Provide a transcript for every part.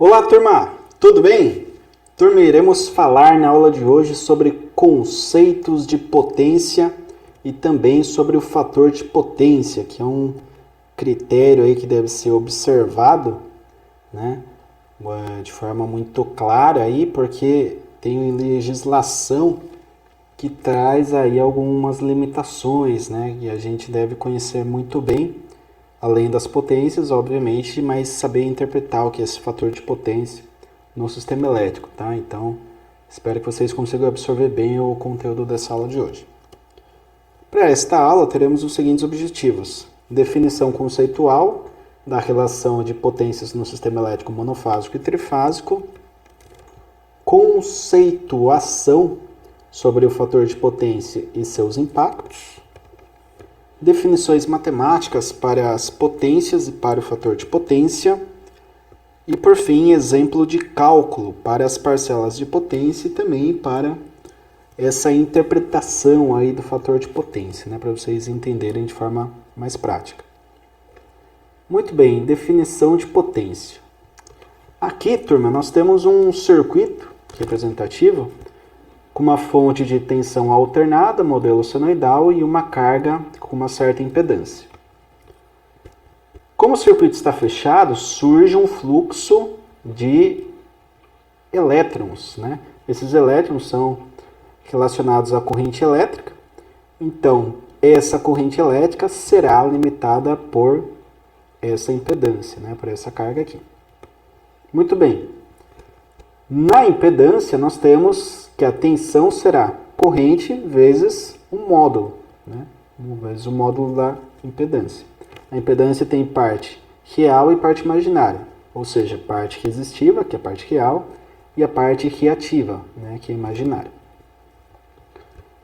Olá, turma! Tudo bem? Turma, iremos falar na aula de hoje sobre conceitos de potência e também sobre o fator de potência, que é um critério aí que deve ser observado, né, de forma muito clara aí, porque tem legislação que traz aí algumas limitações, né, e a gente deve conhecer muito bem, além das potências, obviamente, mas saber interpretar o que é esse fator de potência no sistema elétrico, tá? Então, espero que vocês consigam absorver bem o conteúdo dessa aula de hoje. Para esta aula, teremos os seguintes objetivos: definição conceitual da relação de potências no sistema elétrico monofásico e trifásico, conceituação sobre o fator de potência e seus impactos, definições matemáticas para as potências e para o fator de potência, e por fim, exemplo de cálculo para as parcelas de potência e também para essa interpretação aí do fator de potência, né, para vocês entenderem de forma mais prática. Muito bem, definição de potência. Aqui, turma, nós temos um circuito representativo com uma fonte de tensão alternada, modelo senoidal, e uma carga com uma certa impedância. Como o circuito está fechado, surge um fluxo de elétrons, né? Esses elétrons são relacionados à corrente elétrica. Então, essa corrente elétrica será limitada por essa impedância, né? Por essa carga aqui. Muito bem. Na impedância, nós temos que a tensão será corrente vezes o módulo, né? Vezes o módulo da impedância. A impedância tem parte real e parte imaginária, ou seja, parte resistiva, que é a parte real, e a parte reativa, né, que é imaginária.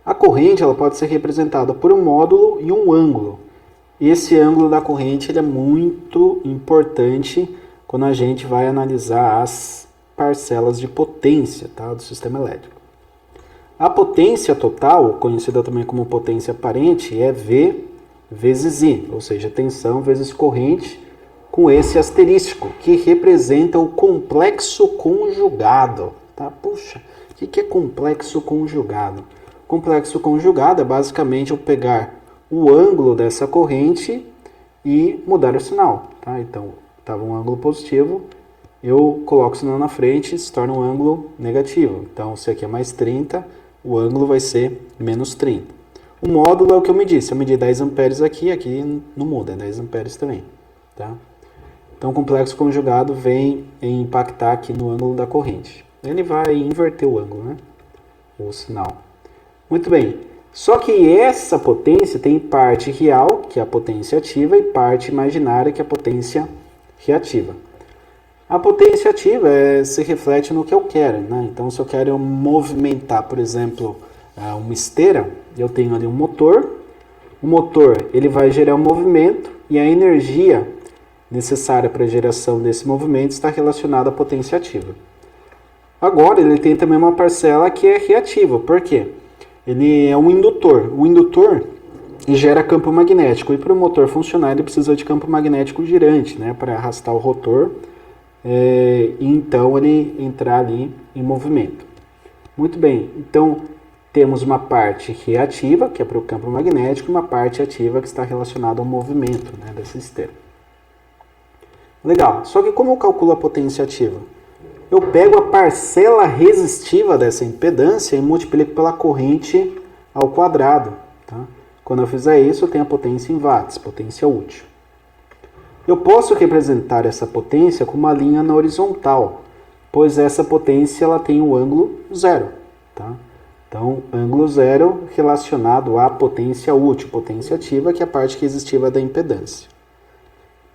A corrente ela pode ser representada por um módulo e um ângulo. Esse ângulo da corrente ele é muito importante quando a gente vai analisar as parcelas de potência, tá, do sistema elétrico. A potência total, conhecida também como potência aparente, é V vezes I, ou seja, tensão vezes corrente, com esse asterístico, que representa o complexo conjugado. Tá? Puxa, o que é complexo conjugado? Complexo conjugado é basicamente eu pegar o ângulo dessa corrente e mudar o sinal. Tá? Então, estava um ângulo positivo, eu coloco o sinal na frente e se torna um ângulo negativo. Então, se aqui é mais 30, o ângulo vai ser menos 30. O módulo é o que eu medi. Se eu medir 10 amperes aqui, aqui não muda, é 10 amperes também. Tá? Então, o complexo conjugado vem impactar aqui no ângulo da corrente. Ele vai inverter o ângulo, né? O sinal. Muito bem. Só que essa potência tem parte real, que é a potência ativa, e parte imaginária, que é a potência reativa. A potência ativa se reflete no que eu quero, né? Então, se eu quero movimentar, por exemplo, uma esteira, eu tenho ali um motor. O motor ele vai gerar um movimento e a energia necessária para a geração desse movimento está relacionada à potência ativa. Agora, ele tem também uma parcela que é reativa. Por quê? Ele é um indutor. O indutor gera campo magnético e para o motor funcionar ele precisa de campo magnético girante, né, para arrastar o rotor e então ele entrar ali em movimento. Muito bem, então temos uma parte reativa, que é para o campo magnético, e uma parte ativa que está relacionada ao movimento, né, dessa esteira. Legal, só que como eu calculo a potência ativa? Eu pego a parcela resistiva dessa impedância e multiplico pela corrente ao quadrado. Tá? Quando eu fizer isso, eu tenho a potência em watts, potência útil. Eu posso representar essa potência com uma linha na horizontal, pois essa potência ela tem o ângulo zero. Tá? Então, ângulo zero relacionado à potência útil, potência ativa, que é a parte resistiva da impedância.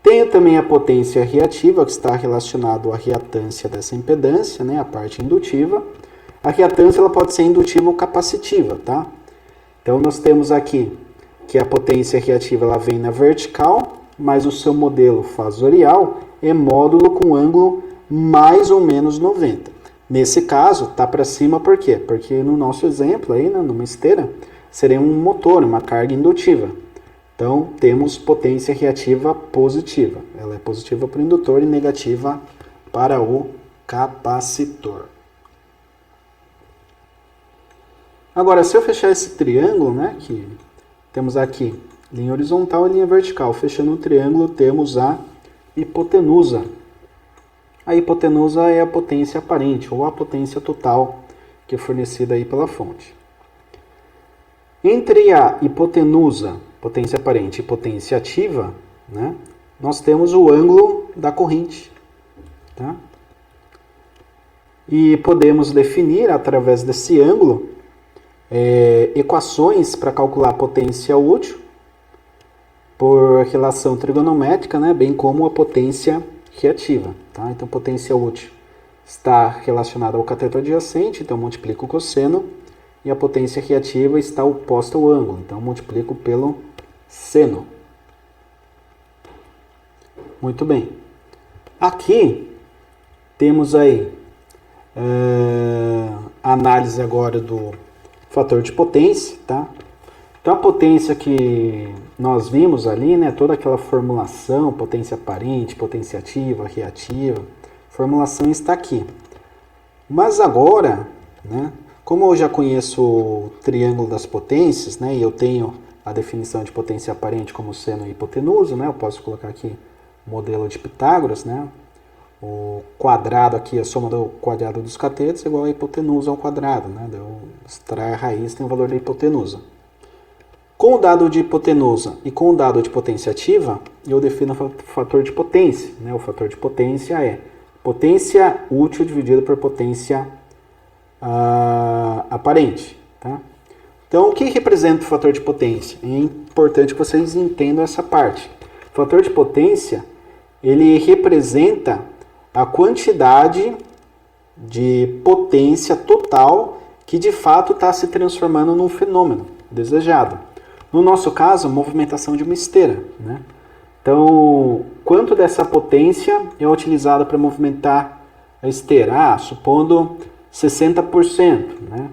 Tenho também a potência reativa, que está relacionado à reatância dessa impedância, né, a parte indutiva. A reatância ela pode ser indutiva ou capacitiva. Tá? Então, nós temos aqui que a potência reativa ela vem na vertical, mas o seu modelo fasorial é módulo com ângulo mais ou menos 90. Nesse caso, está para cima por quê? Porque no nosso exemplo, aí, né, numa esteira, seria um motor, uma carga indutiva. Então, temos potência reativa positiva. Ela é positiva para o indutor e negativa para o capacitor. Agora, se eu fechar esse triângulo, né, que temos aqui linha horizontal e linha vertical, fechando o triângulo temos a hipotenusa. A hipotenusa é a potência aparente, ou a potência total, que é fornecida aí pela fonte. Entre a hipotenusa, potência aparente, e potência ativa, né, nós temos o ângulo da corrente. Tá? E podemos definir, através desse ângulo, equações para calcular a potência útil, por relação trigonométrica, né, bem como a potência reativa. Tá? Então, potência útil está relacionada ao cateto adjacente, então multiplico o cosseno, e a potência reativa está oposta ao ângulo, então multiplico pelo seno. Muito bem. Aqui temos aí a análise agora do fator de potência, tá? Então a potência que nós vimos ali, né, toda aquela formulação, potência aparente, potência ativa, reativa, formulação está aqui. Mas agora, né, como eu já conheço o triângulo das potências, né, e eu tenho a definição de potência aparente como seno e hipotenusa, né, eu posso colocar aqui o modelo de Pitágoras, né, o quadrado aqui, a soma do quadrado dos catetos é igual a hipotenusa ao quadrado, né, eu extraio a raiz, tem o valor da hipotenusa. Com o dado de hipotenusa e com o dado de potência ativa, eu defino o fator de potência, né, o fator de potência é potência útil dividido por potência aparente. Tá? Então, o que representa o fator de potência? É importante que vocês entendam essa parte. O fator de potência, ele representa a quantidade de potência total que de fato está se transformando num fenômeno desejado. No nosso caso, a movimentação de uma esteira. Né? Então, quanto dessa potência é utilizada para movimentar a esteira? Supondo 60%. Né?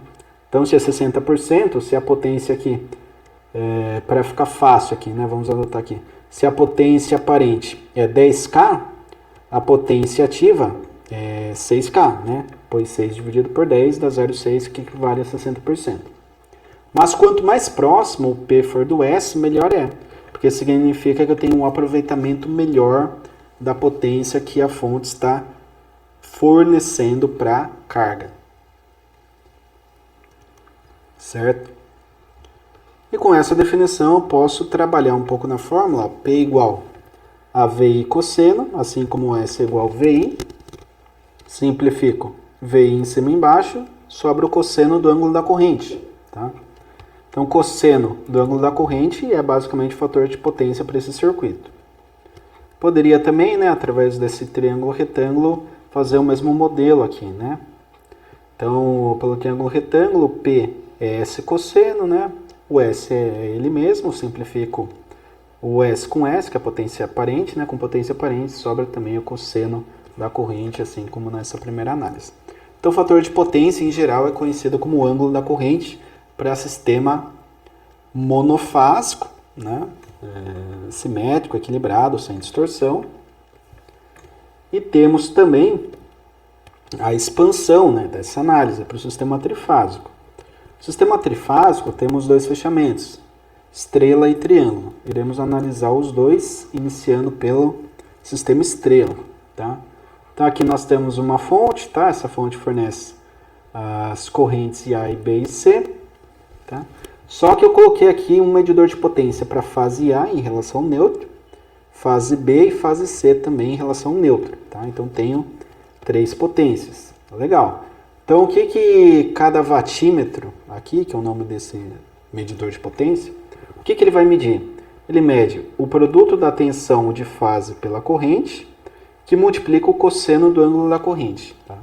Então, se é 60%, se a potência aqui, para ficar fácil aqui, né? Vamos adotar aqui. Se a potência aparente é 10K, a potência ativa é 6K, né? Pois 6 dividido por 10 dá 0,6, que equivale a 60%. Mas quanto mais próximo o P for do S, melhor é. Porque significa que eu tenho um aproveitamento melhor da potência que a fonte está fornecendo para a carga. Certo? E com essa definição eu posso trabalhar um pouco na fórmula. P igual a VI cosseno, assim como S é igual a VI. Simplifico VI em cima e embaixo, sobra o cosseno do ângulo da corrente. Tá? Então, cosseno do ângulo da corrente é basicamente o fator de potência para esse circuito. Poderia também, né, através desse triângulo retângulo, fazer o mesmo modelo aqui. Né? Então, pelo triângulo retângulo, P é S cosseno, né? O S é ele mesmo, simplifico o S com S, que é a potência aparente, né? Com potência aparente sobra também o cosseno da corrente, assim como nessa primeira análise. Então, o fator de potência, em geral, é conhecido como o ângulo da corrente para sistema monofásico, né? Simétrico, equilibrado, sem distorção. E temos também a expansão, né, dessa análise para o sistema trifásico. No sistema trifásico temos dois fechamentos, estrela e triângulo. Iremos analisar os dois, iniciando pelo sistema estrela. Tá? Então aqui nós temos uma fonte, tá? Essa fonte fornece as correntes A e B e C. Tá? Só que eu coloquei aqui um medidor de potência para fase A em relação ao neutro, fase B e fase C também em relação ao neutro. Tá? Então tenho 3 potências. Legal. Então o que cada watímetro aqui, que é o nome desse medidor de potência, o que ele vai medir? Ele mede o produto da tensão de fase pela corrente, que multiplica o cosseno do ângulo da corrente. Tá?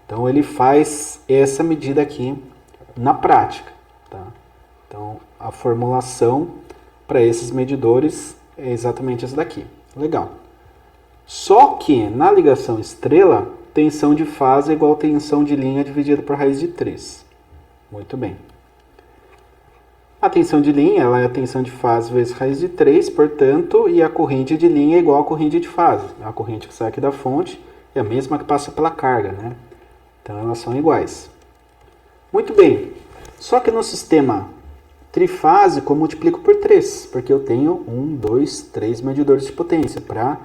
Então ele faz essa medida aqui na prática. Tá? Então a formulação para esses medidores é exatamente essa daqui. Legal. Só que na ligação estrela, tensão de fase é igual a tensão de linha dividida por raiz de 3. Muito bem. A tensão de linha ela é a tensão de fase vezes raiz de 3, portanto, e a corrente de linha é igual à corrente de fase. A corrente que sai aqui da fonte é a mesma que passa pela carga, né? Então elas são iguais. Muito bem, só que no sistema trifásico eu multiplico por 3, porque eu tenho 1, 2, 3 medidores de potência para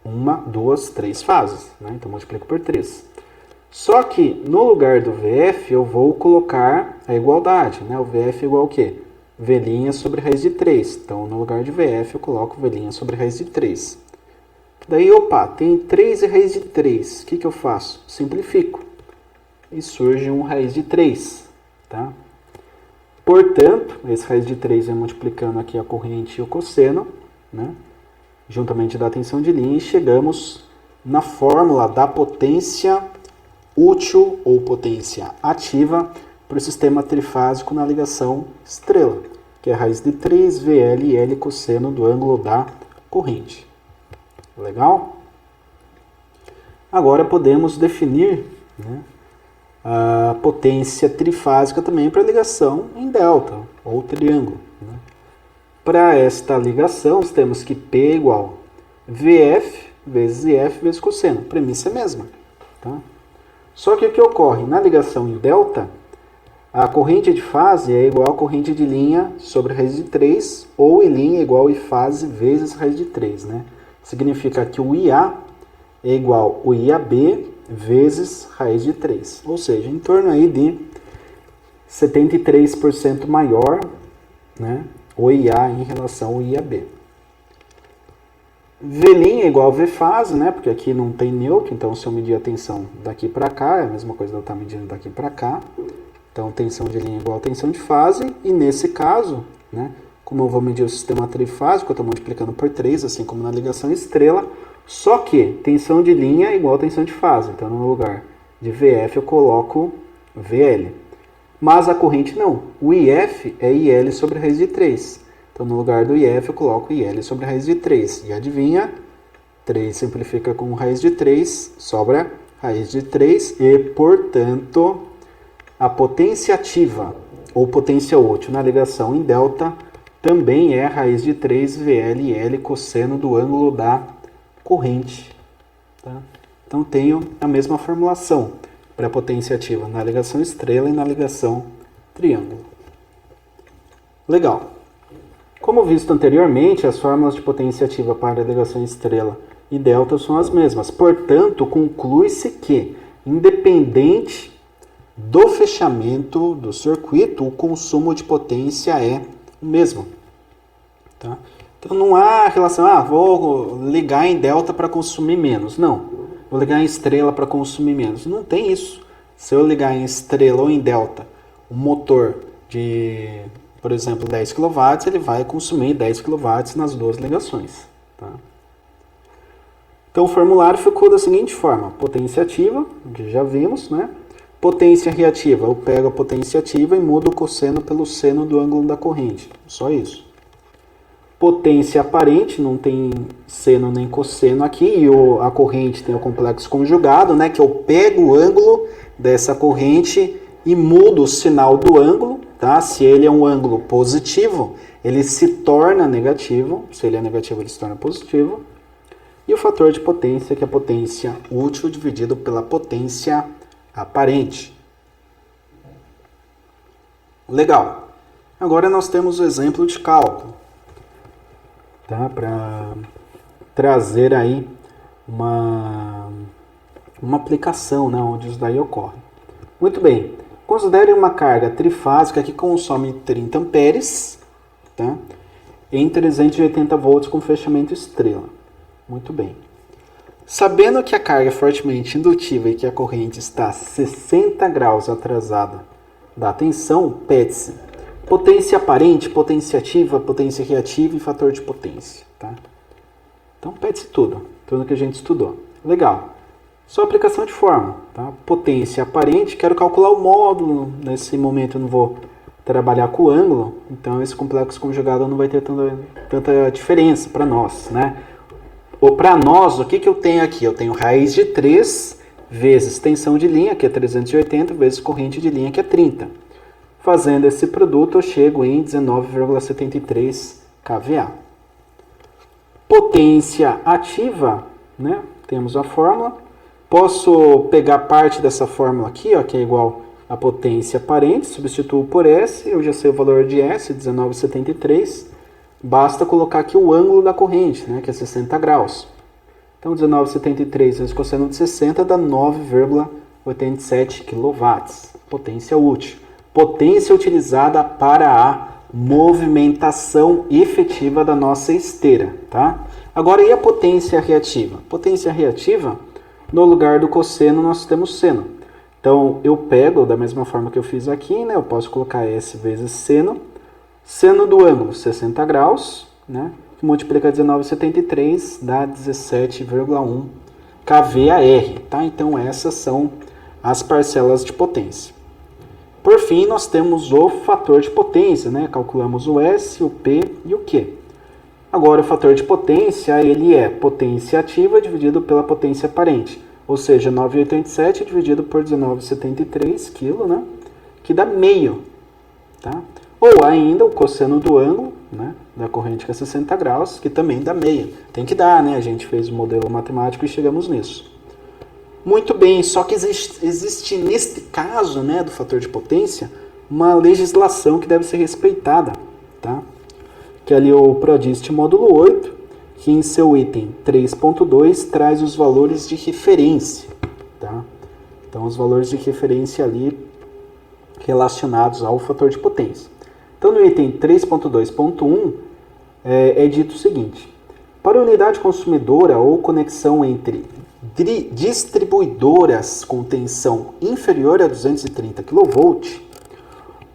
1, 2, 3 fases, né? Então eu multiplico por 3. Só que no lugar do VF eu vou colocar a igualdade, né? O VF é igual ao quê? V' sobre raiz de 3. Então no lugar de VF eu coloco V' sobre raiz de 3. Daí, opa, tem 3 e raiz de 3. O que eu faço? Simplifico. E surge um raiz de 3. Tá? Portanto, esse raiz de 3 vai multiplicando aqui a corrente e o cosseno, né? Juntamente da tensão de linha, e chegamos na fórmula da potência útil ou potência ativa para o sistema trifásico na ligação estrela, que é a raiz de 3 VL cosseno do ângulo da corrente. Legal? Agora podemos definir, né, a potência trifásica também para ligação em delta ou triângulo. Né? Para esta ligação, nós temos que P é igual VF vezes IF vezes cosseno. A premissa é a mesma. Tá? Só que o que ocorre? Na ligação em delta, a corrente de fase é igual à corrente de linha sobre raiz de 3, ou I' é igual a I fase vezes raiz de 3. Né? Significa que o IA é igual ao IAB vezes raiz de 3. Ou seja, em torno aí de 73% maior, né, o IA em relação ao IAB. V' é igual a V fase, né, porque aqui não tem neutro, então se eu medir a tensão daqui para cá, é a mesma coisa de eu estar medindo daqui para cá. Então tensão de linha é igual a tensão de fase, e nesse caso, né, como eu vou medir o sistema trifásico, eu estou multiplicando por 3, assim como na ligação estrela, só que tensão de linha é igual a tensão de fase, então no lugar de VF eu coloco VL. Mas a corrente não, o IF é IL sobre raiz de 3. Então no lugar do IF eu coloco IL sobre raiz de 3. E adivinha? 3 simplifica com raiz de 3, sobra raiz de 3 e, portanto, a potência ativa ou potência útil na ligação em delta também é raiz de 3 VL cosseno do ângulo da corrente. Tá? Então tenho a mesma formulação para a potência ativa na ligação estrela e na ligação triângulo. Legal. Como visto anteriormente, as fórmulas de potência ativa para a ligação estrela e delta são as mesmas. Portanto, conclui-se que, independente do fechamento do circuito, o consumo de potência é o mesmo. Tá? Então não há relação, vou ligar em delta para consumir menos. Não, vou ligar em estrela para consumir menos. Não tem isso. Se eu ligar em estrela ou em delta, um motor de, por exemplo, 10 kW, ele vai consumir 10 kW nas duas ligações. Tá? Então o formulário ficou da seguinte forma: potência ativa, que já vimos, né? Potência reativa, eu pego a potência ativa e mudo o cosseno pelo seno do ângulo da corrente. Só isso. Potência aparente, não tem seno nem cosseno aqui, e a corrente tem o complexo conjugado, né, que eu pego o ângulo dessa corrente e mudo o sinal do ângulo. Tá? Se ele é um ângulo positivo, ele se torna negativo. Se ele é negativo, ele se torna positivo. E o fator de potência, que é a potência útil dividido pela potência aparente. Legal. Agora nós temos o exemplo de cálculo. Tá? Para trazer aí uma aplicação, né, onde isso daí ocorre. Muito bem. Considere uma carga trifásica que consome 30 amperes, tá? Em 380 volts com fechamento estrela. Muito bem. Sabendo que a carga é fortemente indutiva e que a corrente está 60 graus atrasada da tensão, pede-se potência aparente, potência ativa, potência reativa e fator de potência. Tá? Então pede-se tudo que a gente estudou. Legal. Só aplicação de fórmula. Tá? Potência aparente, quero calcular o módulo. Nesse momento eu não vou trabalhar com o ângulo, então esse complexo conjugado não vai ter tanta diferença para nós. Né? Ou para nós, o que eu tenho aqui? Eu tenho raiz de 3 vezes tensão de linha, que é 380, vezes corrente de linha, que é 30. Fazendo esse produto, eu chego em 19,73 kVA. Potência ativa, né? Temos a fórmula. Posso pegar parte dessa fórmula aqui, ó, que é igual a potência aparente, substituo por S, eu já sei o valor de S, 19,73. Basta colocar aqui o ângulo da corrente, né, que é 60 graus. Então, 19,73 vezes cosseno de 60 dá 9,87 kW. Potência útil. Potência utilizada para a movimentação efetiva da nossa esteira, tá? Agora, e a potência reativa? Potência reativa, no lugar do cosseno, nós temos seno. Então, eu pego, da mesma forma que eu fiz aqui, né? Eu posso colocar S vezes seno. Seno do ângulo, 60 graus, né? Que multiplica 19,73 dá 17,1 kVAR, tá? Então, essas são as parcelas de potência. Por fim, nós temos o fator de potência, né? Calculamos o S, o P e o Q. Agora, o fator de potência, ele é potência ativa dividido pela potência aparente. Ou seja, 9,87 dividido por 19,73 kg, né? Que dá meio, tá? Ou ainda o cosseno do ângulo, né? Da corrente que é 60 graus, que também dá meio. Tem que dar, né? A gente fez o modelo matemático e chegamos nisso. Muito bem, só que existe neste caso, né, do fator de potência, uma legislação que deve ser respeitada, tá? Que é ali o PRODIST módulo 8, que em seu item 3.2 traz os valores de referência, tá? Então, os valores de referência ali relacionados ao fator de potência. Então, no item 3.2.1 é dito o seguinte: para a unidade consumidora ou conexão entre distribuidoras com tensão inferior a 230 kV,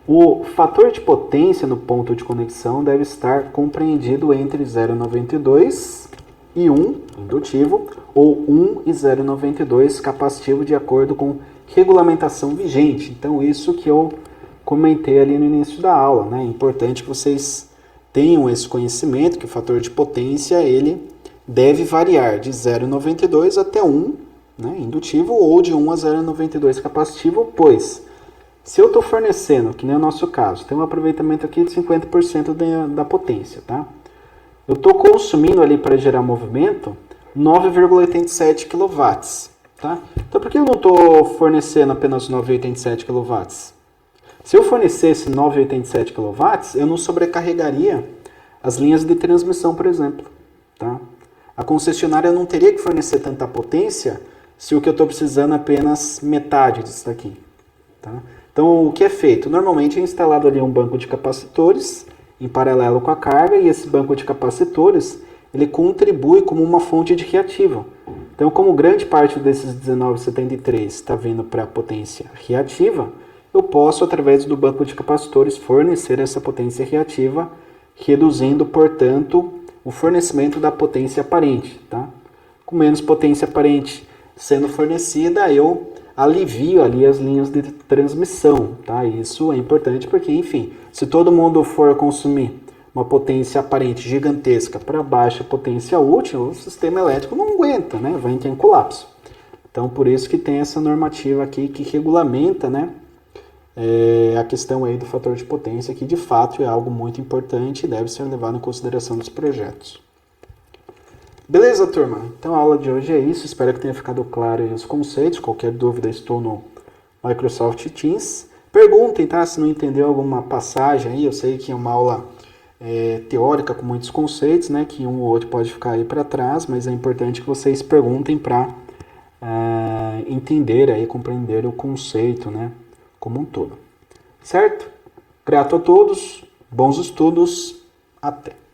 o fator de potência no ponto de conexão deve estar compreendido entre 0,92 e 1 indutivo ou 1 e 0,92 capacitivo de acordo com regulamentação vigente. Então, isso que eu comentei ali no início da aula, né? É importante que vocês tenham esse conhecimento, que o fator de potência ele deve variar de 0,92 até 1, né, indutivo, ou de 1 a 0,92 capacitivo, pois se eu estou fornecendo, que nem o nosso caso, tem um aproveitamento aqui de 50% da potência, tá? Eu estou consumindo ali para gerar movimento 9,87 kW, tá? Então, por que eu não estou fornecendo apenas 9,87 kW? Se eu fornecesse 9,87 kW, eu não sobrecarregaria as linhas de transmissão, por exemplo, tá? A concessionária não teria que fornecer tanta potência se o que eu estou precisando é apenas metade disso daqui, tá? Então, o que é feito? Normalmente é instalado ali um banco de capacitores em paralelo com a carga, e esse banco de capacitores ele contribui como uma fonte de reativa. Então, como grande parte desses 19,73 está vindo para a potência reativa, eu posso, através do banco de capacitores, fornecer essa potência reativa, reduzindo, portanto, o fornecimento da potência aparente, tá? Com menos potência aparente sendo fornecida, eu alivio ali as linhas de transmissão, tá? Isso é importante porque, enfim, se todo mundo for consumir uma potência aparente gigantesca para baixa potência útil, o sistema elétrico não aguenta, né? Vai entrar em colapso. Então, por isso que tem essa normativa aqui que regulamenta, né, a questão aí do fator de potência, que de fato é algo muito importante e deve ser levado em consideração nos projetos. Beleza, turma? Então a aula de hoje é isso. Espero que tenha ficado claro aí os conceitos. Qualquer dúvida, estou no Microsoft Teams. Perguntem, tá? Se não entendeu alguma passagem aí. Eu sei que é uma aula teórica com muitos conceitos, né? Que um ou outro pode ficar aí para trás, mas é importante que vocês perguntem para entender aí, compreender o conceito, né? Como um todo. Certo? Grato a todos. Bons estudos. Até.